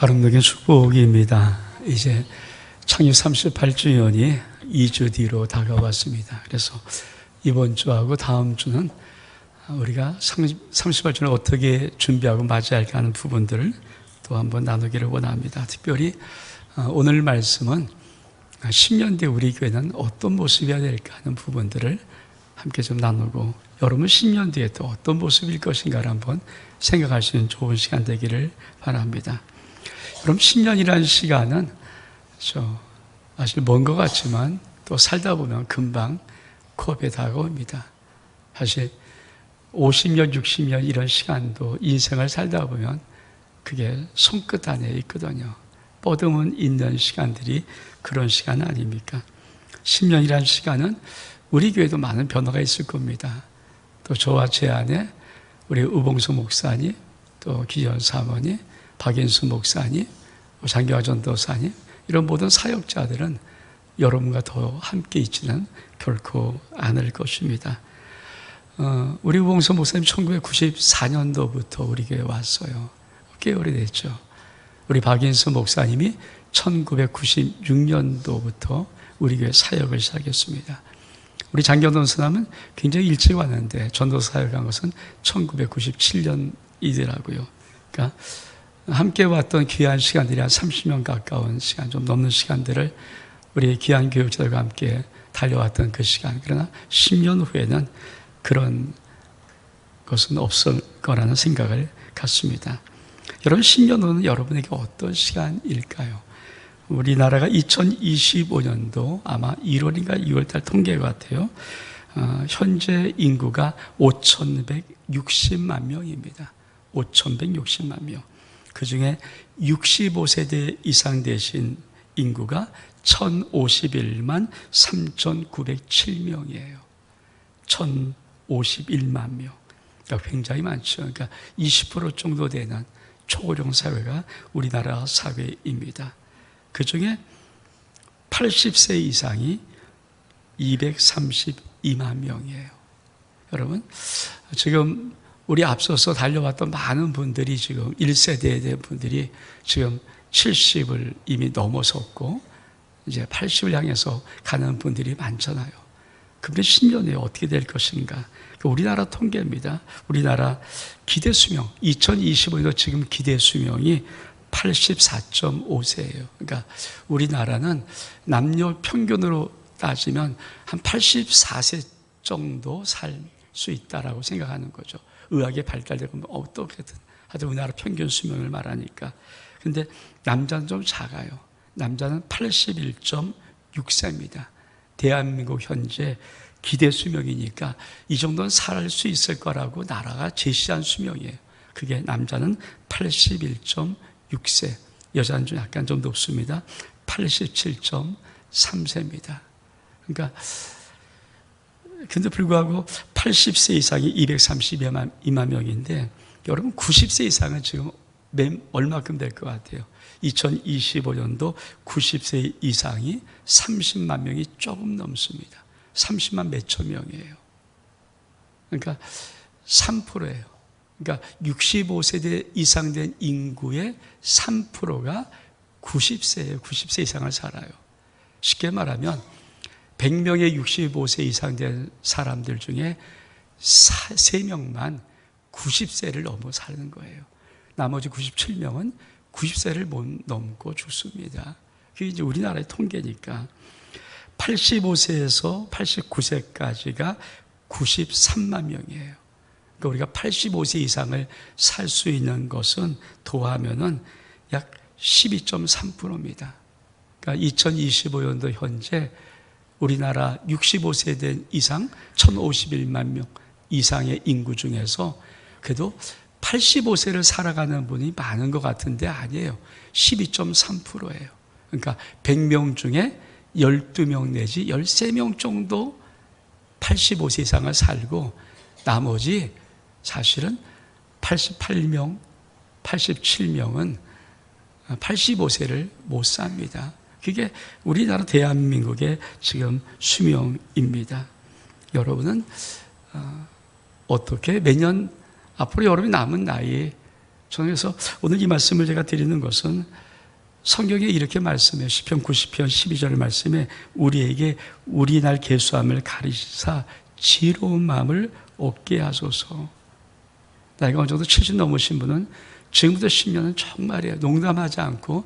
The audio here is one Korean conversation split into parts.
아름다운 축복입니다. 이제 창립 38주년이 2주 뒤로 다가왔습니다. 그래서 이번 주하고 다음 주는 우리가 38주년을 어떻게 준비하고 맞이할까 하는 부분들을 또 한번 나누기를 원합니다. 특별히 오늘 말씀은 10년 뒤 우리 교회는 어떤 모습이어야 될까 하는 부분들을 함께 좀 나누고, 여러분 10년 뒤에 또 어떤 모습일 것인가를 한번 생각할 수 있는 좋은 시간 되기를 바랍니다. 그럼 10년이라는 시간은 사실 먼 것 같지만 또 살다 보면 금방 코앞에 다가옵니다. 사실 50년, 60년 이런 시간도 인생을 살다 보면 그게 손끝 안에 있거든요. 뻗으면 있는 시간들이 그런 시간 아닙니까? 10년이라는 시간은 우리 교회도 많은 변화가 있을 겁니다. 또 저와 제 안에 우리 우봉수 목사님, 또 기현 사모님, 박인수 목사님, 장교화 전도사님, 이런 모든 사역자들은 여러분과 더 함께 있지는 결코 않을 것입니다. 우리 우봉수 목사님 1994년도부터 우리 교회에 왔어요. 꽤 오래됐죠. 우리 박인수 목사님이 1996년도부터 우리 교회 사역을 시작했습니다. 우리 장교화 전도사님은 굉장히 일찍 왔는데 전도 사역한 것은 1997년이더라고요. 그러니까 함께 왔던 귀한 시간들이 한 30년 가까운 시간, 좀 넘는 시간들을 우리 귀한 교육자들과 함께 달려왔던 그 시간. 그러나 10년 후에는 그런 것은 없을 거라는 생각을 갖습니다. 여러분, 10년 후는 여러분에게 어떤 시간일까요? 우리나라가 2025년도 아마 1월인가 2월달 통계 같아요. 현재 인구가 5,160만 명입니다. 5,160만 명. 그 중에 65세대 이상 되신 인구가 1,051만 3,907명이에요. 1,051만 명. 그러니까 굉장히 많죠. 그러니까 20% 정도 되는 초고령 사회가 우리나라 사회입니다. 그 중에 80세 이상이 232만 명이에요. 여러분, 지금 우리 앞서서 달려왔던 많은 분들이 지금 1세대에 대한 분들이 지금 70을 이미 넘어섰고 이제 80을 향해서 가는 분들이 많잖아요. 그런데 10년 후에 어떻게 될 것인가? 우리나라 통계입니다. 우리나라 기대 수명, 2025년도 지금 기대 수명이 84.5세예요. 그러니까 우리나라는 남녀 평균으로 따지면 한 84세 정도 살 수 있다라고 생각하는 거죠. 의학의 발달되고 어떻게든 하여튼 우리나라 평균 수명을 말하니까. 근데 남자는 좀 작아요. 남자는 81.6세입니다. 대한민국 현재 기대 수명이니까 이 정도는 살 수 있을 거라고 나라가 제시한 수명이에요. 그게 남자는 81.6세, 여자는 좀 약간 좀 높습니다. 87.3세입니다. 그러니까 근데 불구하고 80세 이상이 232만 명인데, 여러분 90세 이상은 지금 얼마큼 될 것 같아요? 2025년도 90세 이상이 30만 명이 조금 넘습니다. 30만 몇천 명이에요. 그러니까 3%예요. 그러니까 65세대 이상 된 인구의 3%가 90세예요. 90세 이상을 살아요. 쉽게 말하면 100명의 65세 이상 된 사람들 중에 3명만 90세를 넘어 사는 거예요. 나머지 97명은 90세를 못 넘고 죽습니다. 그게 이제 우리나라의 통계니까. 85세에서 89세까지가 93만 명이에요. 그러니까 우리가 85세 이상을 살 수 있는 것은 더하면은 약 12.3%입니다. 그러니까 2025년도 현재 우리나라 65세대 이상 1,051만 명 이상의 인구 중에서 그래도 85세를 살아가는 분이 많은 것 같은데 아니에요. 12.3%예요. 그러니까 100명 중에 12명 내지 13명 정도 85세 이상을 살고, 나머지 사실은 88명, 87명은 85세를 못 삽니다. 그게 우리나라 대한민국의 지금 수명입니다. 여러분은 어떻게 매년 앞으로 여러분이 남은 나이 저는 그래서 오늘 이 말씀을 제가 드리는 것은 성경에 이렇게 말씀해요. 시편 90편 12절 말씀에 우리에게 우리 날 계수함을 가리시사 지혜로운 마음을 얻게 하소서. 나이가 어느 정도 70 넘으신 분은 지금부터 10년은 정말이에요. 농담하지 않고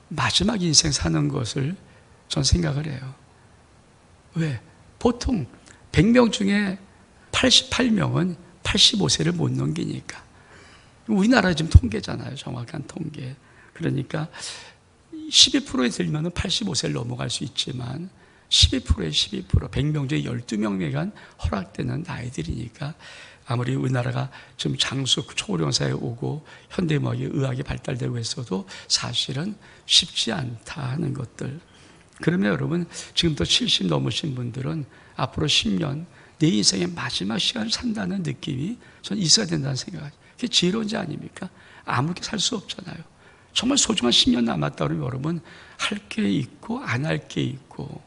마지막 인생 사는 것을 전 생각을 해요. 왜? 보통 100명 중에 88명은 85세를 못 넘기니까. 우리나라 지금 통계잖아요. 정확한 통계. 그러니까 12%에 들면 85세를 넘어갈 수 있지만 12%에 12%, 100명 중에 12명에간 허락되는 나이들이니까 아무리 우리나라가 지금 장수 초고령사에 오고 현대의학이 의학이 발달되고 했어도 사실은 쉽지 않다 하는 것들. 그러면 여러분 지금부터 70 넘으신 분들은 앞으로 10년 내 인생의 마지막 시간을 산다는 느낌이 저는 있어야 된다는 생각이에요. 그게 지혜로운지 아닙니까? 아무렇게 살 수 없잖아요. 정말 소중한 10년 남았다 그러면 여러분 할 게 있고 안 할 게 있고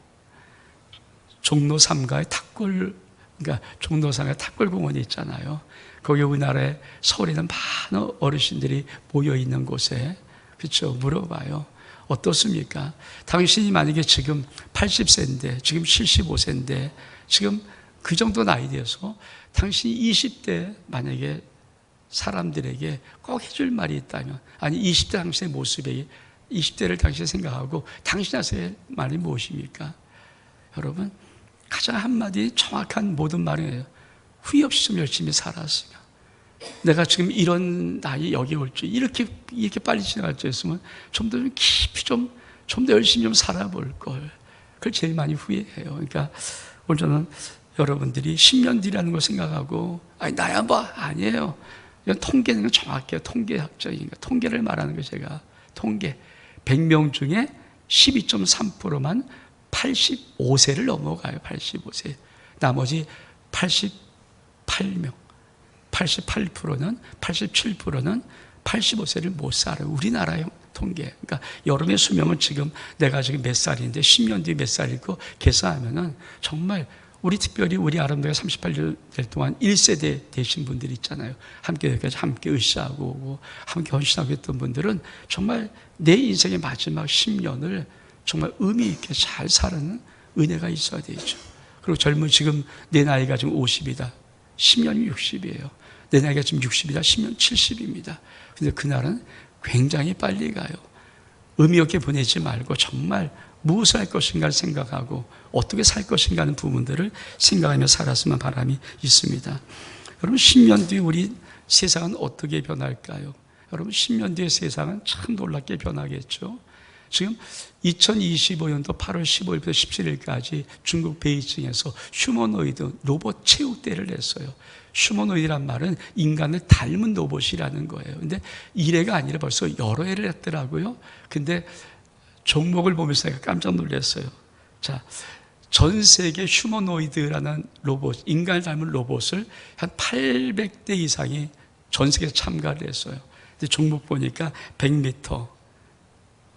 종로 3가의 탁골, 그러니까 종로 3가의 탁골공원이 있잖아요. 거기 우리나라에 서울에는 많은 어르신들이 모여있는 곳에 그렇죠. 물어봐요. 어떻습니까? 당신이 만약에 지금 80세인데 지금 75세인데 지금 그 정도 나이 돼서 당신이 20대 만약에 사람들에게 꼭 해줄 말이 있다면, 아니 20대 당신의 모습에 20대를 당신이 생각하고 당신한테 할 말이 무엇입니까? 여러분 가장 한마디 정확한 모든 말이에요. 후회 없이 좀 열심히 살았으면, 내가 지금 이런 나이 여기 올 줄 이렇게 빨리 지나갈 줄 했으면 좀 더 깊이 좀 더 열심히 좀 살아볼 걸. 그걸 제일 많이 후회해요. 그러니까 오늘 저는 여러분들이 10년 뒤라는 걸 생각하고 아니 나야 뭐 아니에요. 이건 통계는 정확해요. 통계학적이니까 통계를 말하는 거예요. 제가 통계 100명 중에 12.3%만 85세를 넘어가요. 85세. 나머지 88명 88%는 87%는 85세를 못 살아요. 우리나라의 통계. 그러니까 여러분의 수명은 지금 내가 지금 몇 살인데 10년 뒤에 몇 살이고 계산하면은 정말 우리 특별히 우리 아름다운 38년 될 동안 1세대 되신 분들이 있잖아요. 함께 여기까지 함께 으쌰하고 오고 함께 헌신하고 했던 분들은 정말 내 인생의 마지막 10년을 정말 의미 있게 잘 사는 은혜가 있어야 되죠. 그리고 젊은 지금 내 나이가 지금 50이다. 10년이 60이에요. 내 나이가 지금 60이다. 10년 70입니다. 근데 그날은 굉장히 빨리 가요. 의미 없게 보내지 말고 정말 무엇을 할 것인가를 생각하고 어떻게 살 것인가 하는 부분들을 생각하며 살았으면 바람이 있습니다. 여러분 10년 뒤 우리 세상은 어떻게 변할까요? 여러분 10년 뒤의 세상은 참 놀랍게 변하겠죠. 지금 2025년도 8월 15일부터 17일까지 중국 베이징에서 휴머노이드 로봇 체육대회를 했어요. 휴머노이드란 말은 인간을 닮은 로봇이라는 거예요. 근데 1회가 아니라 벌써 여러 회를 했더라고요. 근데 종목을 보면서 제가 깜짝 놀랐어요. 자, 전 세계 휴머노이드라는 로봇, 인간을 닮은 로봇을 한 800대 이상이 전 세계에서 참가를 했어요. 근데 종목 보니까 100m,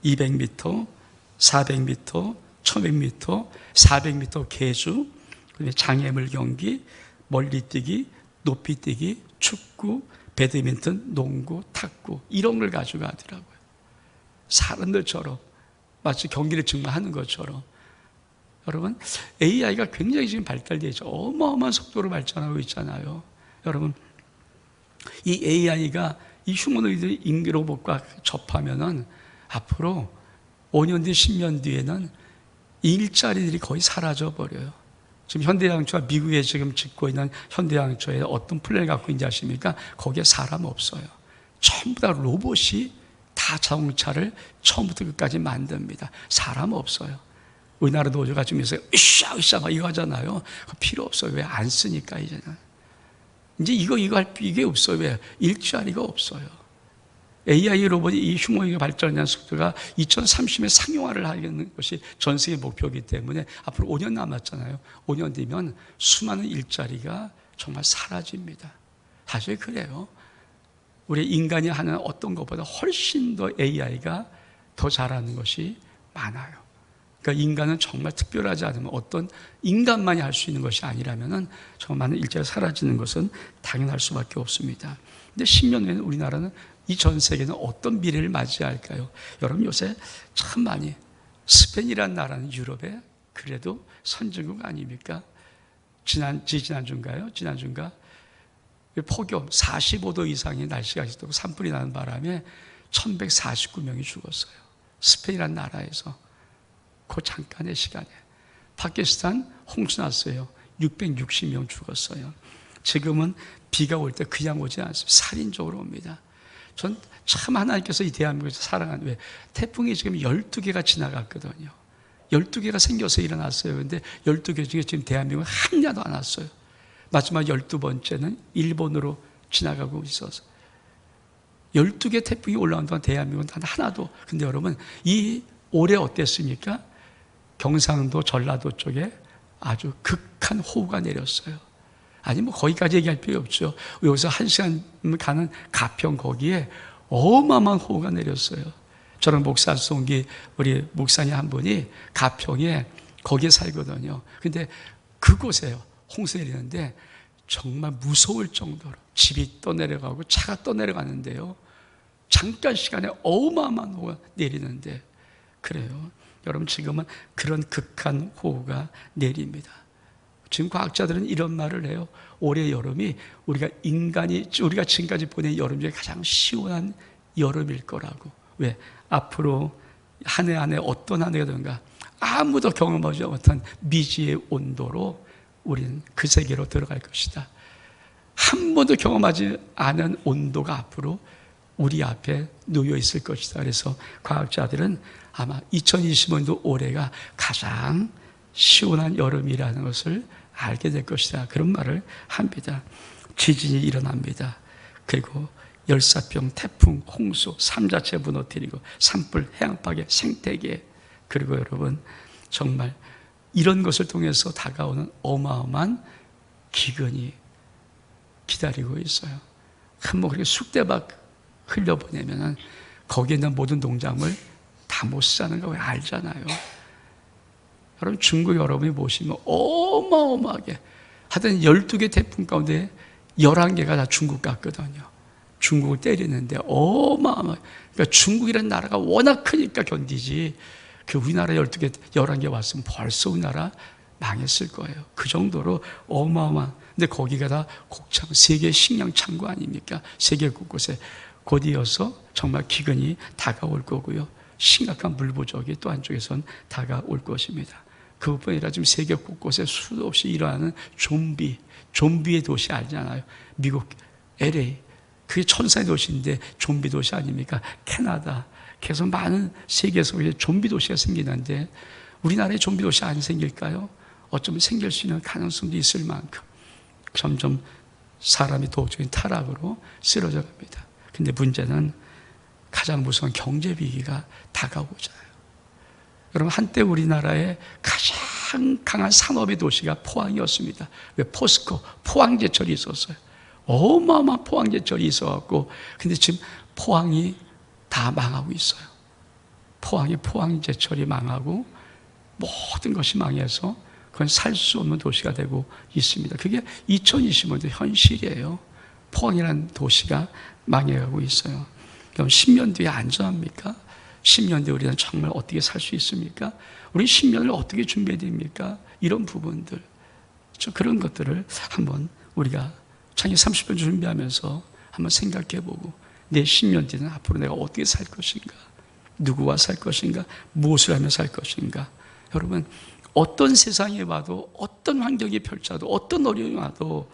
200m, 400m, 1500m, 400m 계주, 장애물 경기, 멀리뛰기, 높이뛰기, 축구, 배드민턴, 농구, 탁구 이런 걸 가지고 하더라고요. 사람들처럼 마치 경기를 증명하는 것처럼. 여러분 AI가 굉장히 지금 발달되어 있죠. 어마어마한 속도로 발전하고 있잖아요. 여러분 이 AI가 이 휴머노이드 인기 로봇과 접하면은 앞으로 5년 뒤, 10년 뒤에는 일자리들이 거의 사라져 버려요. 지금 현대양초가 미국에 지금 짓고 있는 현대양초에 어떤 플랜을 갖고 있는지 아십니까? 거기에 사람 없어요. 전부 다 로봇이 다 자동차를 처음부터 끝까지 만듭니다. 사람 없어요. 우리나라 노조가 지금 으쌰 막 이거 하잖아요. 필요 없어요. 왜? 안 쓰니까 이제는. 이제 이거 할 이게 없어요. 왜? 일자리가 없어요. AI 로봇이 이 휴머노이드 발전하는 속도가 2030년에 상용화를 하는 것이 전 세계 목표이기 때문에 앞으로 5년 남았잖아요. 5년 뒤면 수많은 일자리가 정말 사라집니다. 사실 그래요. 우리 인간이 하는 어떤 것보다 훨씬 더 AI가 더 잘하는 것이 많아요. 그러니까 인간은 정말 특별하지 않으면 어떤 인간만이 할 수 있는 것이 아니라면 정말 많은 일자리가 사라지는 것은 당연할 수밖에 없습니다. 근데 10년 후에는 우리나라는 이 전 세계는 어떤 미래를 맞이할까요? 여러분 요새 참 많이 스페인이라는 나라는 유럽에 그래도 선진국 아닙니까? 지난주인가요? 지난주인가? 폭염 45도 이상의 날씨가 있었고 산불이 나는 바람에 1149명이 죽었어요. 스페인이라는 나라에서 그 잠깐의 시간에. 파키스탄 홍수 났어요. 660명 죽었어요. 지금은 비가 올 때 그냥 오지 않습니다. 살인적으로 옵니다. 전 참 하나님께서 이 대한민국에서 사랑하는, 왜 태풍이 지금 12개가 지나갔거든요. 12개가 생겨서 일어났어요. 그런데 12개 중에 지금 대한민국은 하나도 안 왔어요. 마지막 12번째는 일본으로 지나가고 있어서 12개 태풍이 올라온 동안 대한민국은 단 하나도. 근데 여러분 이 올해 어땠습니까? 경상도 전라도 쪽에 아주 극한 호우가 내렸어요. 아니 뭐 거기까지 얘기할 필요 없죠. 여기서 1시간 가는 가평 거기에 어마어마한 호우가 내렸어요. 저는 목사 송기 우리 목사님 한 분이 가평에 거기에 살거든요. 근데 그곳에요 홍수 내리는데 정말 무서울 정도로 집이 떠내려가고 차가 떠내려가는데요. 잠깐 시간에 어마어마한 호우가 내리는데, 그래요. 여러분 지금은 그런 극한 호우가 내립니다. 지금 과학자들은 이런 말을 해요. 올해 여름이 우리가 지금까지 보낸 여름 중에 가장 시원한 여름일 거라고. 왜? 앞으로 한 해 한 해 어떤 한 해가 되는가 아무도 경험하지 못한 미지의 온도로 우리는 그 세계로 들어갈 것이다. 한 번도 경험하지 않은 온도가 앞으로 우리 앞에 놓여 있을 것이다. 그래서 과학자들은 아마 2020년도 올해가 가장 시원한 여름이라는 것을 알게 될 것이다. 그런 말을 합니다. 지진이 일어납니다. 그리고 열사병, 태풍, 홍수, 삶 자체 무너뜨리고 산불, 해양 파괴, 생태계, 그리고 여러분 정말 이런 것을 통해서 다가오는 어마어마한 기근이 기다리고 있어요. 한번 그렇게 쑥대밭 흘려보내면은 거기에 있는 모든 농작물 다 못 사는 거 알잖아요. 여러분 중국 여러분이 보시면 어마어마하게 하여튼 12개 태풍 가운데 11개가 다 중국 같거든요. 중국을 때리는데 어마어마하게. 그러니까 중국이라는 나라가 워낙 크니까 견디지, 그 우리나라 12개, 11개 왔으면 벌써 우리나라 망했을 거예요. 그 정도로 어마어마한. 근데 거기가 다 곡창, 세계 식량 창고 아닙니까? 세계 곳곳에. 곧 이어서 정말 기근이 다가올 거고요. 심각한 물 부족이 또 한쪽에선 다가올 것입니다. 그것뿐 아니라 지금 세계 곳곳에 수도 없이 일어나는 좀비의 도시 알잖아요. 미국 LA, 그게 천사의 도시인데 좀비 도시 아닙니까? 캐나다, 계속 많은 세계에서 좀비 도시가 생기는데 우리나라에 좀비 도시 안 생길까요? 어쩌면 생길 수 있는 가능성도 있을 만큼 점점 사람이 도덕적인 타락으로 쓰러져 갑니다. 근데 문제는 가장 무서운 경제 위기가 다가오고자 해요. 여러분 한때 우리나라의 가장 강한 산업의 도시가 포항이었습니다. 왜? 포스코, 포항제철이 있었어요. 어마어마한 포항제철이 있어갖고, 근데 지금 포항이 다 망하고 있어요. 포항제철이 망하고 모든 것이 망해서 그건 살 수 없는 도시가 되고 있습니다. 그게 2020년도 현실이에요. 포항이라는 도시가 망해가고 있어요. 그럼 10년 뒤에 안전합니까? 10년 뒤에 우리는 정말 어떻게 살 수 있습니까? 우리 10년을 어떻게 준비해야 됩니까? 이런 부분들, 그런 것들을 한번 우리가 창의 30분 준비하면서 한번 생각해보고, 내 10년 뒤는 앞으로 내가 어떻게 살 것인가? 누구와 살 것인가? 무엇을 하며 살 것인가? 여러분, 어떤 세상에 와도, 어떤 환경이 펼쳐도, 어떤 어려움이 와도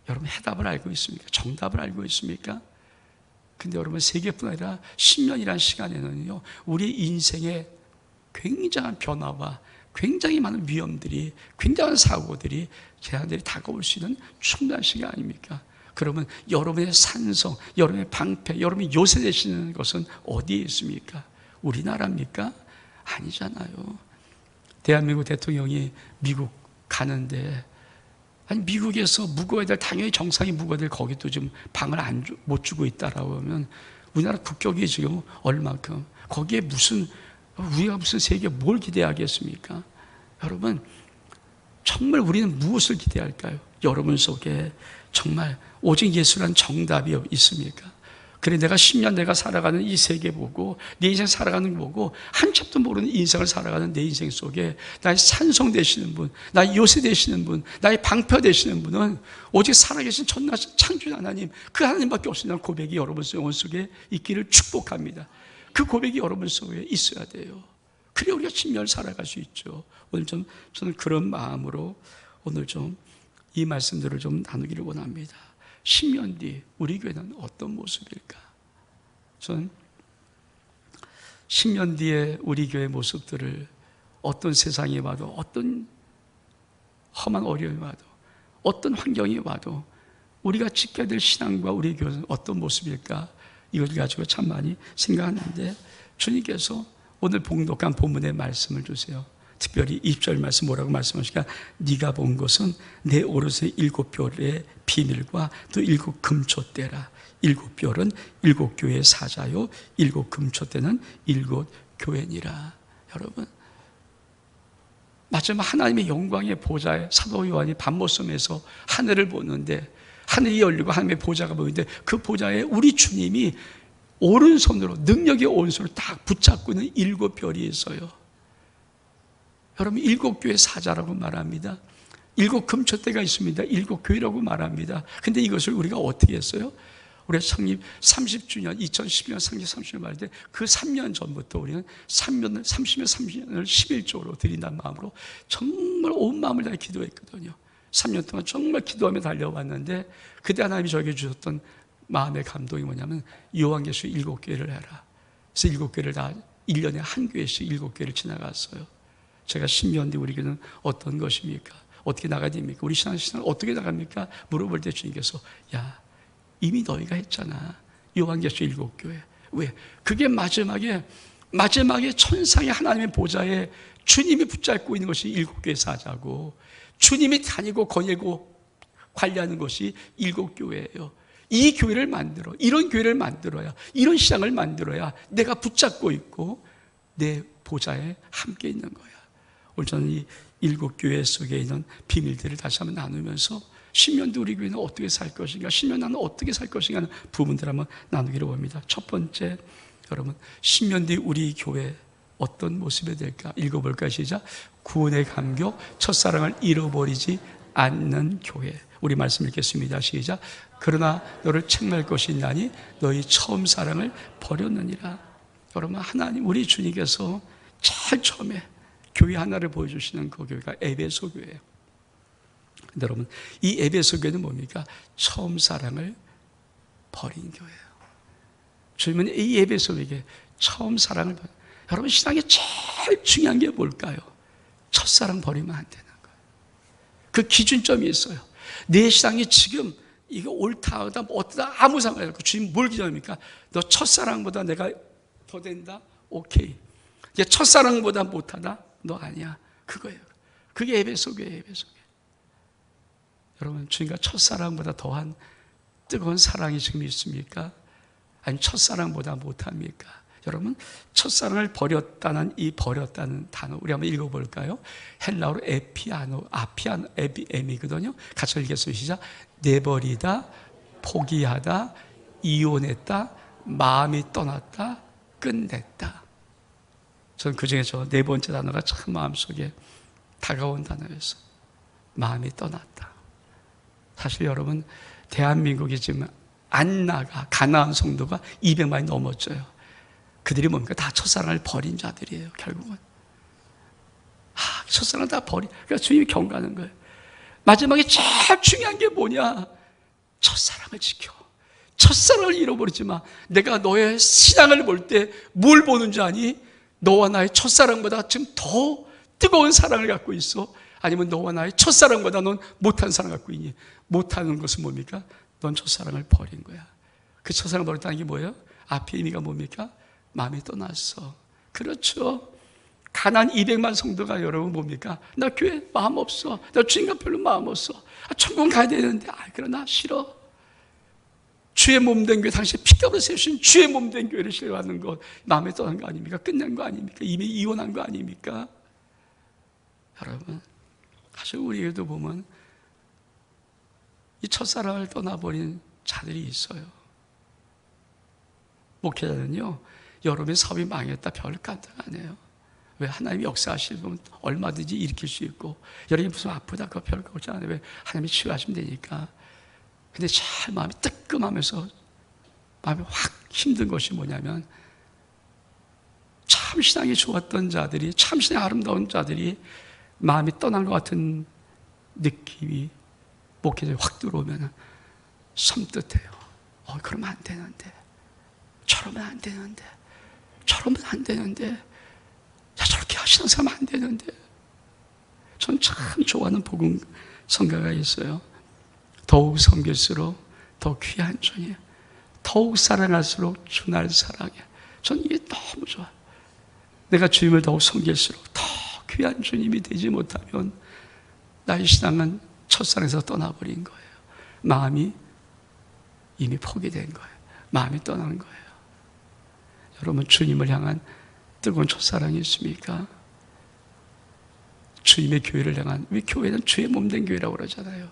여러분 해답을 알고 있습니까? 정답을 알고 있습니까? 근데 여러분 세계뿐 아니라 10년이라는 시간에는요, 우리 인생의 굉장한 변화와 굉장히 많은 위험들이, 굉장한 사고들이, 재난들이 다가올 수 있는 충분한 시간 아닙니까? 그러면 여러분의 산성, 여러분의 방패, 여러분이 요새 되시는 것은 어디에 있습니까? 우리나라입니까? 아니잖아요. 대한민국 대통령이 미국 가는데, 아니 미국에서 묵어야 될, 당연히 정상이 묵어야 될 거기도 지금 방을 못 주고 있다라고 하면 우리나라 국격이 지금 얼만큼, 거기에 우리가 무슨 세계에 뭘 기대하겠습니까? 여러분 정말 우리는 무엇을 기대할까요? 여러분 속에 정말 오직 예수란 정답이 있습니까? 그래, 내가 10년 내가 살아가는 이 세계 보고, 내 인생 살아가는 거 보고, 한참도 모르는 인생을 살아가는 내 인생 속에 나의 산성 되시는 분, 나의 요새 되시는 분, 나의 방패 되시는 분은 오직 살아계신 전능하신 창조주 하나님, 그 하나님밖에 없으는 고백이 여러분 영혼 속에 있기를 축복합니다. 그 고백이 여러분 속에 있어야 돼요. 그래 우리가 10년을 살아갈 수 있죠. 오늘 저는 그런 마음으로 오늘 이 말씀들을 나누기를 원합니다. 10년 뒤 우리 교회는 어떤 모습일까? 저는 10년 뒤에 우리 교회 모습들을 어떤 세상이 와도, 어떤 험한 어려움이 와도, 어떤 환경이 와도 우리가 지켜야 될 신앙과 우리 교회는 어떤 모습일까? 이걸 가지고 참 많이 생각하는데, 주님께서 오늘 봉독한 본문의 말씀을 주세요. 특별히 20절 말씀 뭐라고 말씀하시니까, 네가 본 것은 내 오롯의 7별의 비밀과 또 7 금초대라. 7별은 7 교회의 사자요, 7 금초대는 7 교회니라. 여러분, 마지막 하나님의 영광의 보좌에 사도 요한이 밤모섬에서 하늘을 보는데, 하늘이 열리고 하나님의 보좌가 보이는데, 그 보좌에 우리 주님이 오른손으로, 능력의 오른손으로 딱 붙잡고 있는 7 별이 있어요. 여러분, 7 교회 사자라고 말합니다. 7 금초대가 있습니다. 7 교회라고 말합니다. 근데 이것을 우리가 어떻게 했어요? 우리가 창립 30주년, 2011년 창립 30주년 말할 때 그 3년 전부터 우리는 30년 30년을 11조로 드린다는 마음으로 정말 온 마음을 다해 기도했거든요. 3년 동안 정말 기도하며 달려왔는데, 그때 하나님이 저에게 주셨던 마음의 감동이 뭐냐면, 요한계시록 7교회를 해라. 그래서 7교회를 다 1년에 한 교회씩 7교회를 지나갔어요. 제가 10년 뒤 우리 교회는 어떤 것입니까? 어떻게 나가야 됩니까? 우리 신앙생활 어떻게 나갑니까? 물어볼 때 주님께서, 야, 이미 너희가 했잖아. 요한계시록 7교회. 왜? 그게 마지막에 천상의 하나님의 보좌에 주님이 붙잡고 있는 것이 7교회 사자고, 주님이 다니고 거닐고 관리하는 것이 7 교회예요. 이 교회를 만들어, 이런 교회를 만들어야, 이런 시장을 만들어야 내가 붙잡고 있고 내 보좌에 함께 있는 거야. 오늘 저는 이 7 교회 속에 있는 비밀들을 다시 한번 나누면서 10년 뒤 우리 교회는 어떻게 살 것인가, 10년 나는 어떻게 살 것인가 하는 부분들을 한번 나누기로 합니다. 첫 번째, 여러분, 10년 뒤 우리 교회 어떤 모습이 될까? 읽어볼까요? 시작. 구원의 감격, 첫사랑을 잃어버리지 않는 교회. 우리 말씀 읽겠습니다. 시작. 그러나 너를 책망할 것이 있나니 너희 처음 사랑을 버렸느니라. 여러분, 하나님, 우리 주님께서 제일 처음에 교회 하나를 보여주시는 그 교회가 에베소 교회예요. 근데 여러분, 이 에베소 교회는 뭡니까? 처음 사랑을 버린 교회예요. 주님은 이 에베소 교회에 처음 사랑을 버린, 여러분, 신앙에 제일 중요한 게 뭘까요? 첫사랑 버리면 안 되는 거예요. 그 기준점이 있어요. 내 신앙이 지금 이거 옳다, 어떠다 아무 상관이 없고, 주님 뭘 기준합니까? 너 첫사랑보다 내가 더 된다? 오케이. 이제 첫사랑보다 못하다? 너 아니야. 그거예요. 그게 에베소 교회예요. 에베소 교회. 여러분, 주님과 첫사랑보다 더한 뜨거운 사랑이 지금 있습니까? 아니면 첫사랑보다 못합니까? 여러분, 첫사랑을 버렸다는 이 버렸다는 단어 우리 한번 읽어볼까요? 헬라어로 에피아노, 아피아노, 에미거든요. 같이 읽겠습니다. 시작. 내버리다, 포기하다, 이혼했다, 마음이 떠났다, 끝냈다. 저는 그중에 저 네 번째 단어가 참 마음속에 다가온 단어였어요. 마음이 떠났다. 사실 여러분, 대한민국이 지금 안 나가 가나안 성도가 200만이 넘었어요. 그들이 뭡니까? 다 첫사랑을 버린 자들이에요. 결국은 첫사랑을 다 버린. 그러니까 주님이 경고하는 거예요. 마지막에 제일 중요한 게 뭐냐? 첫사랑을 지켜. 첫사랑을 잃어버리지 마. 내가 너의 신앙을 볼 때 뭘 보는 줄 아니? 너와 나의 첫사랑보다 지금 더 뜨거운 사랑을 갖고 있어? 아니면 너와 나의 첫사랑보다 넌 못한 사랑을 갖고 있니? 못하는 것은 뭡니까? 넌 첫사랑을 버린 거야. 그 첫사랑을 버렸다는 게 뭐예요? 앞에 의미가 뭡니까? 마음이 떠났어. 그렇죠. 가난 200만 성도가 여러분 뭡니까? 나 교회 마음 없어. 나 주님과 별로 마음 없어. 천국 가야 되는데 그러나 싫어. 주의 몸된 교회, 당신 피땀으로 세우신 주의 몸된 교회를 싫어하는 것, 마음에 떠난 거 아닙니까? 끝낸 거 아닙니까? 이미 이혼한 거 아닙니까? 여러분, 사실 우리에게도 보면 이 첫사랑을 떠나버린 자들이 있어요. 목회자는요, 여러분의 사업이 망했다 별 감당 안 해요. 왜? 하나님이 역사하시면 얼마든지 일으킬 수 있고, 여러분이 무슨 아프다 그거 별 걱정 안 해요. 왜? 하나님이 치유하시면 되니까. 근데 잘 마음이 뜨끔하면서 마음이 확 힘든 것이 뭐냐면, 참 신앙이 좋았던 자들이, 참 신앙이 아름다운 자들이 마음이 떠난 것 같은 느낌이 목회자에 확 들어오면 섬뜩해요. 그러면 안 되는데, 저러면 안 되는데, 저러면 안 되는데, 야, 저렇게 하시는 사람 안 되는데. 전 참 좋아하는 복음 성가가 있어요. 더욱 섬길수록 더 귀한 주님, 더욱 사랑할수록 주 날 사랑해. 전 이게 너무 좋아요. 내가 주님을 더욱 섬길수록 더 귀한 주님이 되지 못하면 나의 신앙은 첫사랑에서 떠나버린 거예요. 마음이 이미 포기된 거예요. 마음이 떠난 거예요. 여러분, 주님을 향한 뜨거운 첫사랑이 있습니까? 주님의 교회를 향한, 왜 교회는 주의 몸된 교회라고 그러잖아요.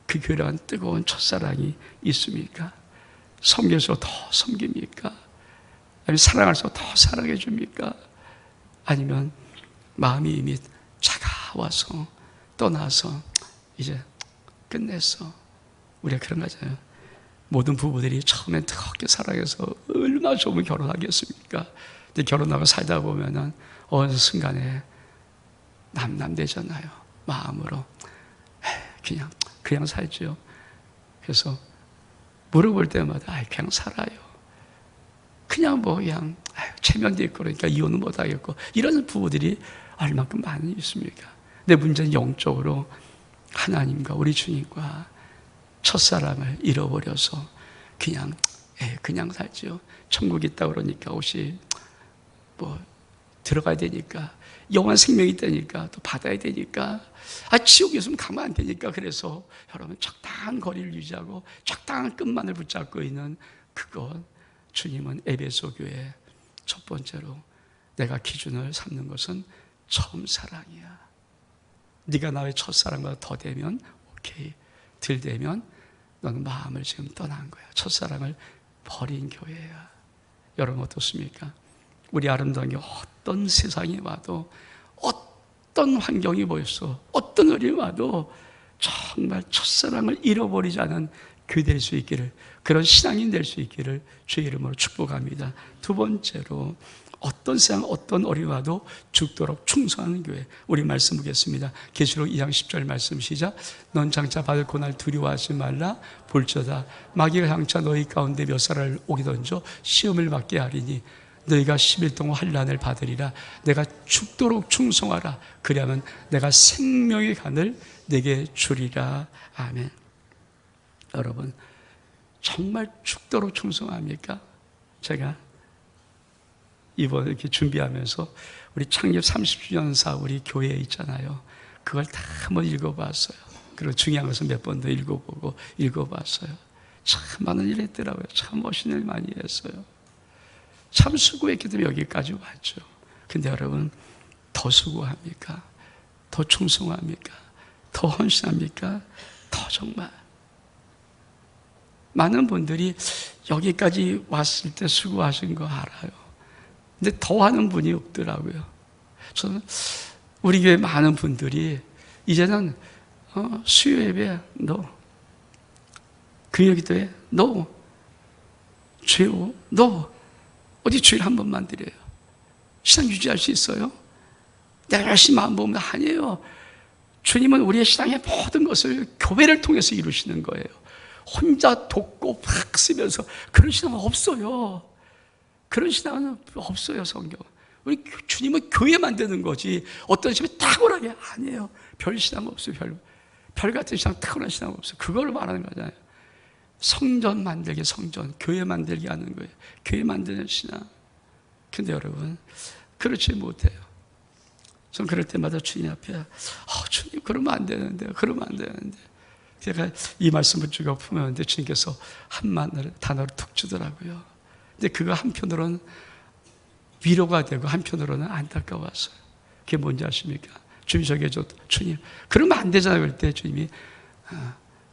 그 교회를 향한 뜨거운 첫사랑이 있습니까? 섬겨서 더 섬깁니까? 아니면 사랑할서 더 사랑해 줍니까? 아니면 마음이 이미 차가워서 떠나서 이제 끝냈어. 우리가 그런 거잖아요. 모든 부부들이 처음엔 뜨겁게 사랑해서 얼마나 좋으면 결혼하겠습니까? 근데 결혼하고 살다 보면은 어느 순간에 남남되잖아요. 마음으로 그냥 살죠. 그래서 물어볼 때마다 그냥 살아요. 그냥 체면도 있고 그러니까 이혼은 못 하겠고, 이런 부부들이 얼마큼 많이 있습니까? 근데 문제는 영적으로 하나님과 우리 주님과 첫사랑을 잃어버려서 그냥 살죠. 천국 있다 그러니까 혹시 들어가야 되니까, 영원한 생명이 있다니까 또 받아야 되니까, 지옥에 있으면 가면 안 되니까, 그래서 여러분 적당한 거리를 유지하고 적당한 끝만을 붙잡고 있는 그것, 주님은 에베소 교회 첫 번째로 내가 기준을 삼는 것은 처음 사랑이야. 네가 나의 첫사랑보다 더 되면 오케이, 덜 되면 너는 마음을 지금 떠난 거야. 첫사랑을 버린 교회야. 여러분 어떻습니까? 우리 아름다운 게 어떤 세상이 와도, 어떤 환경이 보였어, 어떤 어려움이 와도 정말 첫사랑을 잃어버리지 않은 교회 될 수 있기를, 그런 신앙인 될 수 있기를 주의 이름으로 축복합니다. 두 번째로, 어떤 세상, 어떤 어려움이 와도 죽도록 충성하는 교회. 우리 말씀 보겠습니다. 계시록 2장 10절 말씀 시작. 넌 장차 받을 고날 두려워하지 말라. 볼지어다 마귀가 장차 너희 가운데 몇 사람을 오게 던져 시험을 받게 하리니 너희가 10일 동안 환난을 받으리라. 내가 죽도록 충성하라. 그리하면 내가 생명의 간을 내게 주리라. 아멘. 여러분, 정말 죽도록 충성합니까? 제가 이번에 이렇게 준비하면서 우리 창립 30주년사 우리 교회에 있잖아요. 그걸 다 한번 읽어봤어요. 그리고 중요한 것은 몇 번 더 읽어봤어요. 참 많은 일 했더라고요. 참 멋있는 일 많이 했어요. 참 수고했기 때문에 여기까지 왔죠. 근데 여러분, 더 수고합니까? 더 충성합니까? 더 헌신합니까? 더 정말 많은 분들이 여기까지 왔을 때 수고하신 거 알아요. 근데 더 하는 분이 없더라고요. 저는 우리 교회 많은 분들이 이제는 수요 예배 너, 금요 기도회 너, 주요 너, 어디 주일 한 번만 드려요. 신앙 유지할 수 있어요? 내가 열심히 마음 먹으면 아니에요. 주님은 우리의 신앙의 모든 것을 교회를 통해서 이루시는 거예요. 혼자 돕고 팍 쓰면서 그런 신앙은 없어요. 그런 신앙은 없어요. 성경. 우리 주님은 교회 만드는 거지 어떤 신앙이 탁월하게 아니에요. 별 신앙 없어요. 별 같은 신앙, 탁월한 신앙 없어요. 그걸 말하는 거잖아요. 성전 만들기, 성전, 교회 만들기 하는 거예요. 교회 만드는 신앙. 근데 여러분, 그렇지 못해요. 전 그럴 때마다 주님 앞에 주님 그러면 안 되는데, 그러면 안 되는데. 제가 이 말씀을 쭉 엎으면데 주님께서 한마디를 단어를 툭 주더라고요. 근데 그거 한편으로는 위로가 되고 한편으로는 안타까웠어요. 그게 뭔지 아십니까? 주님 저게 주님 그러면 안 되잖아요. 그럴 때 주님이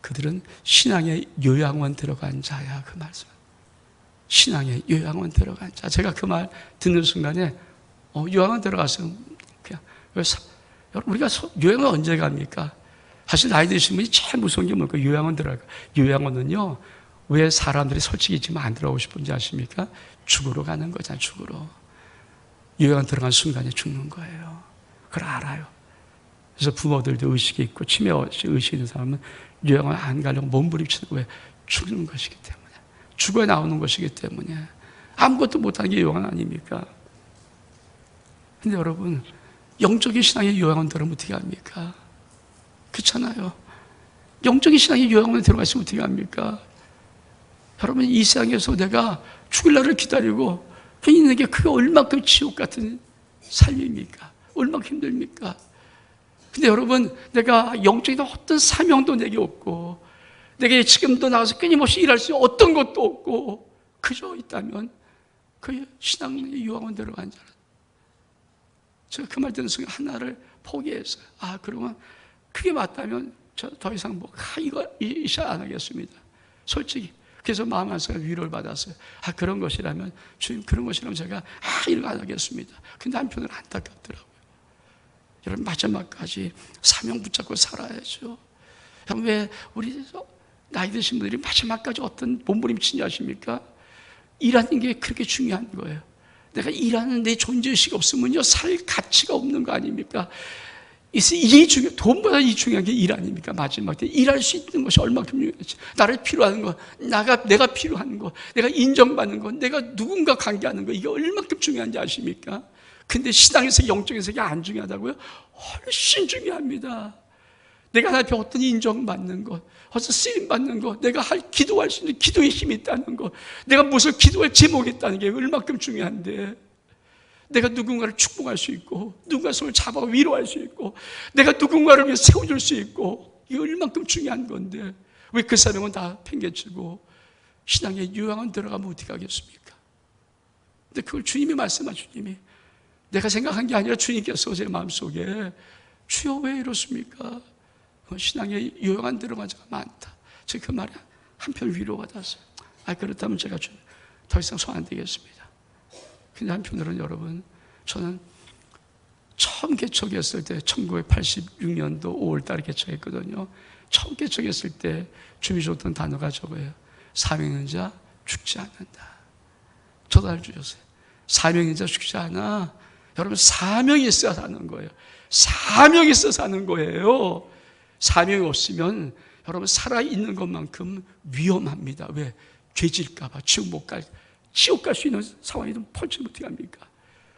그들은 신앙의 요양원 들어간 자야. 그 말씀. 신앙의 요양원 들어간 자. 제가 그 말 듣는 순간에 요양원 들어가서 그냥 여러분 우리가 요양원 언제 갑니까? 사실 나이 드신 분이 제일 무서운 게 뭘까? 요양원 들어가. 요양원은요 왜 사람들이 솔직히 지금 안 들어가고 싶은지 아십니까? 죽으러 가는 거잖아요. 죽으러. 요양원 들어간 순간에 죽는 거예요. 그걸 알아요. 그래서 부모들도 의식이 있고 치매 의식이 있는 사람은 요양원 안 가려고 몸부림치는 거예요. 죽는 것이기 때문에. 죽어야 나오는 것이기 때문에. 아무것도 못하는 게 요양원 아닙니까? 근데 여러분 영적인 신앙의 요양원 들어가면 어떻게 합니까? 그렇잖아요. 영적인 신앙의 요양원에 들어가시면 어떻게 합니까? 여러분 이 세상에서 내가 죽을 날을 기다리고 있는 게 그게 얼마큼 지옥 같은 삶입니까? 얼마큼 힘듭니까? 근데 여러분 내가 영적인 어떤 사명도 내게 없고 내게 지금도 나가서 끊임없이 일할 수 있는 어떤 것도 없고 그저 있다면 그 신앙의 요양원 들어간 자는 제가 그 말 듣는 순간 하나를 포기했어요. 그러면 그게 맞다면 저 더 이상 이거 이 샷 안 하겠습니다. 솔직히. 그래서 마음 한순간 위로를 받았어요. 그런 것이라면 주님 그런 것이라면 제가 이거 안 하겠습니다. 근데 한편으로 안타깝더라고요. 여러분 마지막까지 사명 붙잡고 살아야죠. 여러분 왜 우리 나이 드신 분들이 마지막까지 어떤 몸부림치냐 아십니까? 일하는 게 그렇게 중요한 거예요. 내가 일하는 내 존재의식 없으면요 살 가치가 없는 거 아닙니까? 돈보다 이 중요한 게 일 아닙니까? 마지막 때 일할 수 있는 것이 얼마큼 중요하지. 나를 필요한 거, 내가 필요한 거, 내가 인정받는 거, 내가 누군가 관계하는 거, 이게 얼마큼 중요한지 아십니까? 근데 신앙에서 영적에서 이게 안 중요하다고요? 훨씬 중요합니다. 내가 하나님 앞에 어떤 인정받는 것, 어떤 쓰임받는 것, 내가 기도할 수 있는 기도의 힘이 있다는 것, 내가 무슨 기도할 제목이 있다는 게 얼마큼 중요한데, 내가 누군가를 축복할 수 있고 누군가 손을 잡아 위로할 수 있고 내가 누군가를 위해 세워줄 수 있고 이게 얼만큼 중요한 건데 왜 그 사명은 다 팽개치고 신앙의 요양원 들어가면 어떻게 하겠습니까? 근데 그걸 주님이 말씀한 주님이 내가 생각한 게 아니라 주님께서 제 마음속에 주여 왜 이렇습니까? 신앙의 요양원 들어간 자가 많다. 제가 그 말에 한편 위로받았어요. 그렇다면 제가 더 이상 손 안 대겠습니다. 근데 한편으로는 여러분 저는 처음 개척했을 때 1986년도 5월 달에 개척했거든요. 처음 개척했을 때 주님이 줬던 단어가 저거예요. 사명인 자 죽지 않는다. 저도 알려주셨어요. 사명인 자 죽지 않아. 여러분 사명이 있어야 사는 거예요. 사명이 있어야 사는 거예요. 사명이 없으면 여러분 살아있는 것만큼 위험합니다. 왜? 죄질까 봐 지옥 갈 수 있는 상황이 펼치면 어떻게 합니까?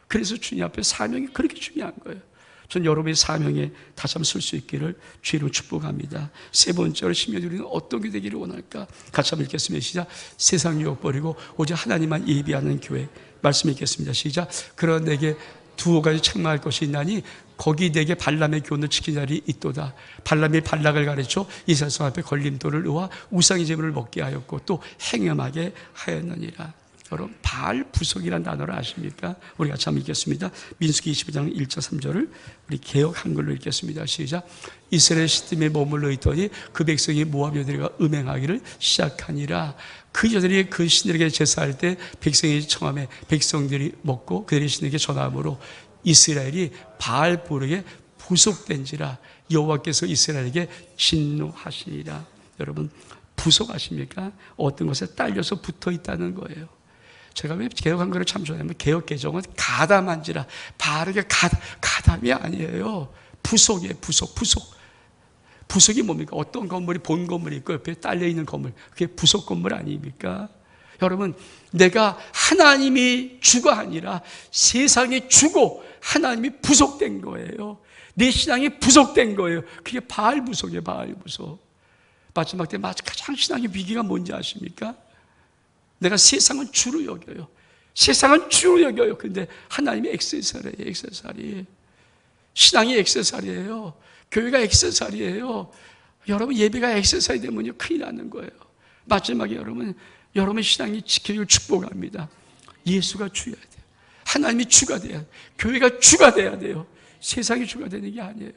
그래서 주님 앞에 사명이 그렇게 중요한 거예요. 전 여러분의 사명에 다시 한번 설 수 있기를 주의로 축복합니다. 세 번째로 심연이 우리는 어떤 게 되기를 원할까? 같이 한번 읽겠습니다. 시작. 세상 유혹 버리고 오직 하나님만 예비하는 교회. 말씀 읽겠습니다. 시작. 그러나 내게 두어 가지 책망할 것이 있나니 거기 내게 발람의 교훈을 지킨 자리 있도다. 발람이 발락을 가르쳐 이스라엘 성 앞에 걸림돌을 놓아 우상의 제물을 먹게 하였고 또 행음하게 하였느니라. 여러분 바알 부속이라는 단어를 아십니까? 우리 같이 한번 읽겠습니다. 민수기 22장 1절 3절을 우리 개역 한글로 읽겠습니다. 시작. 이스라엘 시딤에 머물러 있더니 그 백성이 모압 여들과 음행하기를 시작하니라. 그 여들이 그 신들에게 제사할 때 백성이 청함에 백성들이 먹고 그들의 신에게 전함으로 이스라엘이 바알 보르게 부속된지라. 여호와께서 이스라엘에게 진노하시니라. 여러분 부속 아십니까? 어떤 것에 딸려서 붙어 있다는 거예요. 제가 왜 개혁한 거를 참 좋아하냐면 개혁 개정은 가담한지라. 바르게 가담이 아니에요. 부속이에요. 부속이 뭡니까? 어떤 건물이 본 건물이 있고 옆에 딸려있는 건물, 그게 부속 건물 아닙니까? 여러분 내가 하나님이 주가 아니라 세상이 주고 하나님이 부속된 거예요. 내 신앙이 부속된 거예요. 그게 바알 부속이에요. 바알 부속. 마지막 때 가장 신앙의 위기가 뭔지 아십니까? 내가 세상은 주로 여겨요. 세상은 주로 여겨요. 근데 하나님이 액세서리예요. 액세서리. 신앙이 액세서리예요. 교회가 액세서리예요. 여러분 예배가 액세서리 되면요 큰일 나는 거예요. 마지막에 여러분 신앙이 지키기를 축복합니다. 예수가 주여야 돼요. 하나님이 주가 돼야 돼요. 교회가 주가 돼야 돼요. 세상이 주가 되는 게 아니에요.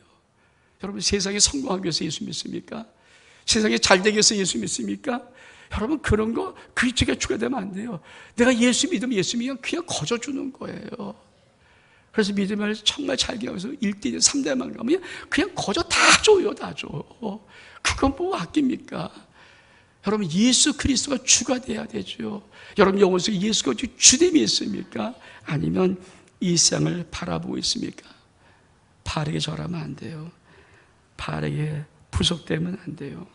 여러분 세상에 성공하기 위해서 예수 믿습니까? 세상에 잘 되기 위해서 예수 믿습니까? 여러분, 그런 거 그쪽에 주가 되면 안 돼요. 내가 예수 믿으면 예수 믿으면 그냥 거저주는 거예요. 그래서 믿음을 정말 잘 기억해서 1대 3대만 가면 그냥 거저 다 줘요. 다 줘. 그건 뭐 아낍니까? 여러분, 예수 그리스도가 주가 돼야 되죠. 여러분 영혼 속에 예수가 주됨이 있습니까? 아니면 이 세상을 바라보고 있습니까? 바르게 절하면 안 돼요. 바르게 부속되면 안 돼요.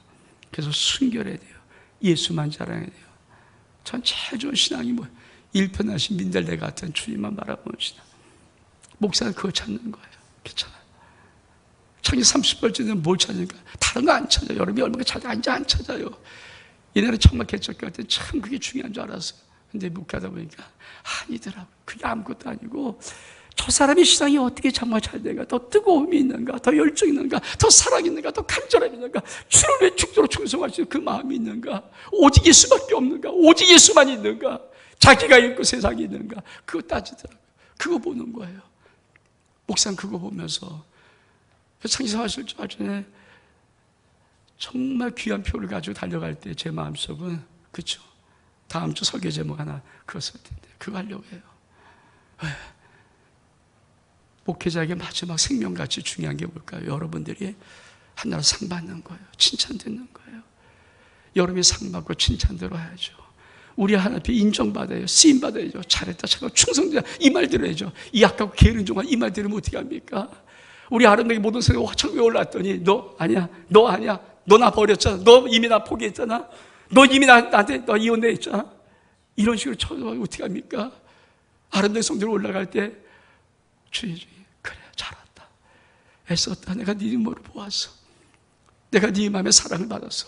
그래서 순결해야 돼요. 예수만 자랑해야 돼요. 전 제일 좋은 신앙이 뭐예요? 일편하신 민들레 같은 주님만 바라보는 신앙. 목사는 그거 찾는 거예요. 괜찮아요. 창이 30벌째는 뭘 찾는가? 다른 거 안 찾아요. 여러분이 얼마나 찾아? 안 찾아요. 옛날에 정말 개척교 할 때 참 그게 중요한 줄 알았어요. 근데 묵하다 보니까 아니더라고요. 그게 아무것도 아니고 저 사람의 신앙이 어떻게 정말 잘 되는가? 더 뜨거움이 있는가? 더 열정이 있는가? 더 사랑이 있는가? 더 간절함이 있는가? 주를 왜 죽도록 충성할 수 있는 그 마음이 있는가? 오직 예수밖에 없는가? 오직 예수만 있는가? 자기가 있고 세상이 있는가? 그거 따지더라고요. 그거 보는 거예요. 목사는 그거 보면서 창세사 하실 줄 알전에 정말 귀한 표를 가지고 달려갈 때 제 마음속은 그렇죠. 다음 주 설교 제목 하나 그거 쓸 텐데 그거 하려고 해요. 목회자에게 마지막 생명같이 중요한 게 뭘까요? 여러분들이 하나로 상 받는 거예요. 칭찬 듣는 거예요. 여러분이 상 받고 칭찬 들어야죠. 우리 하나님 앞에 인정받아요. 쓰임 받아야죠. 잘했다, 잘했다, 충성되다 이 말 들어야죠. 이 아까워 게으른 종아 이 말 들으면 어떻게 합니까? 우리 아름다게 모든 세상에 화창에 올랐더니 너 아니야, 너 아니야, 너 나 버렸잖아, 너 이미 나 포기했잖아, 너 이미 나한테 너 이혼돼 있잖아. 이런 식으로 쳐서 어떻게 합니까? 아름다운 성도로 올라갈 때 주의 그래 잘한다, 애썼다, 내가 네 눈물을 보았어, 내가 네 마음에 사랑을 받았어,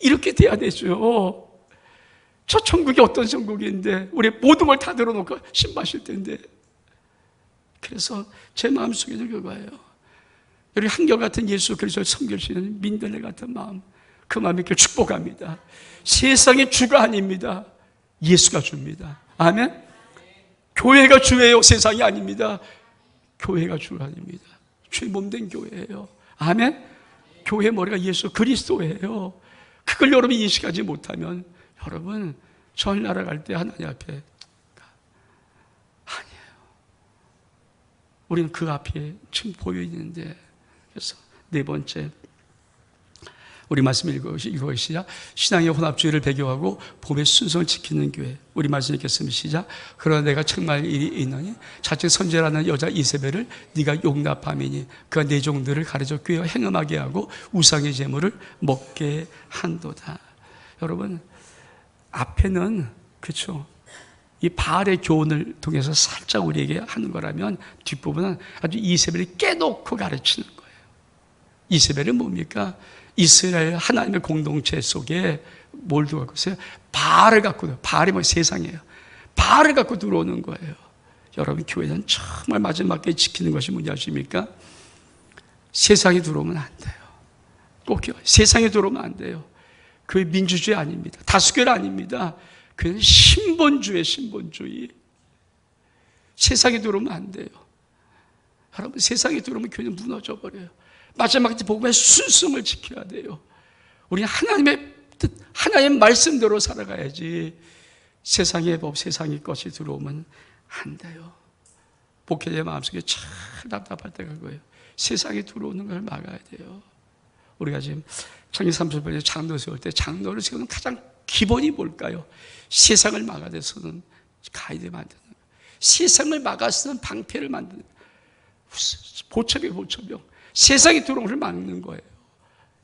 이렇게 돼야 되죠. 저 천국이 어떤 천국인데 우리 모든 걸 다 들어놓고 신바실 텐데. 그래서 제 마음속에는 그거예요. 여기 한결같은 예수 그리스도를 섬기시는 민들레 같은 마음, 그 마음이 이렇게 축복합니다. 세상의 주가 아닙니다. 예수가 주입니다. 아멘. 교회가 주예요. 세상이 아닙니다. 교회가 주가 아닙니다. 주의 몸된 교회예요. 아멘. 교회 머리가 예수 그리스도예요. 그걸 여러분이 인식하지 못하면 여러분 전 날아갈 때 하나님 앞에 아니에요. 우리는 그 앞에 지금 보여 있는데. 그래서 네 번째, 우리 말씀 읽어보시자. 신앙의 혼합주의를 배교하고 봄의 순서를 지키는 교회. 우리 말씀 읽겠습니다. 시작. 그러나 내가 책망할 일이 있느니 자칭 선지자라는 여자 이세벨을 네가 용납함이니 그가 내 종들을 가르쳐 꾀어 행음하게 하고 우상의 제물을 먹게 한도다. 여러분, 앞에는 그렇죠, 이 바알의 교훈을 통해서 살짝 우리에게 하는 거라면 뒷부분은 아주 이세벨이 깨놓고 가르치는 거예요. 이세벨은 뭡니까? 이스라엘 하나님의 공동체 속에 뭘 두고 있어요? 바알을 갖고, 바알이 뭐 세상이에요. 바알을 갖고 들어오는 거예요. 여러분, 교회는 정말 마지막에 지키는 것이 뭔지 아십니까? 세상에 들어오면 안 돼요. 꼭 세상에 들어오면 안 돼요. 그게 민주주의 아닙니다. 다수결 아닙니다. 그는 신본주의, 신본주의. 세상에 들어오면 안 돼요. 여러분, 세상에 들어오면 교회는 무너져 버려요. 마지막 복음의 순수성을 지켜야 돼요. 우리는 하나님의 뜻, 하나님의 말씀대로 살아가야지 세상의 법, 세상의 것이 들어오면 안 돼요. 목회자의 마음속에 참 답답할 때가 그거예요. 세상에 들어오는 걸 막아야 돼요. 우리가 지금 창세기 30번에 장로 세울 때 장로를 세우는 가장 기본이 뭘까요? 세상을 막아대서는 가이드 만드는 거예요. 세상을 막아서는 방패를 만드는 거예요. 보첩이에요, 보첩이요. 세상이 들어오는 것을 막는 거예요.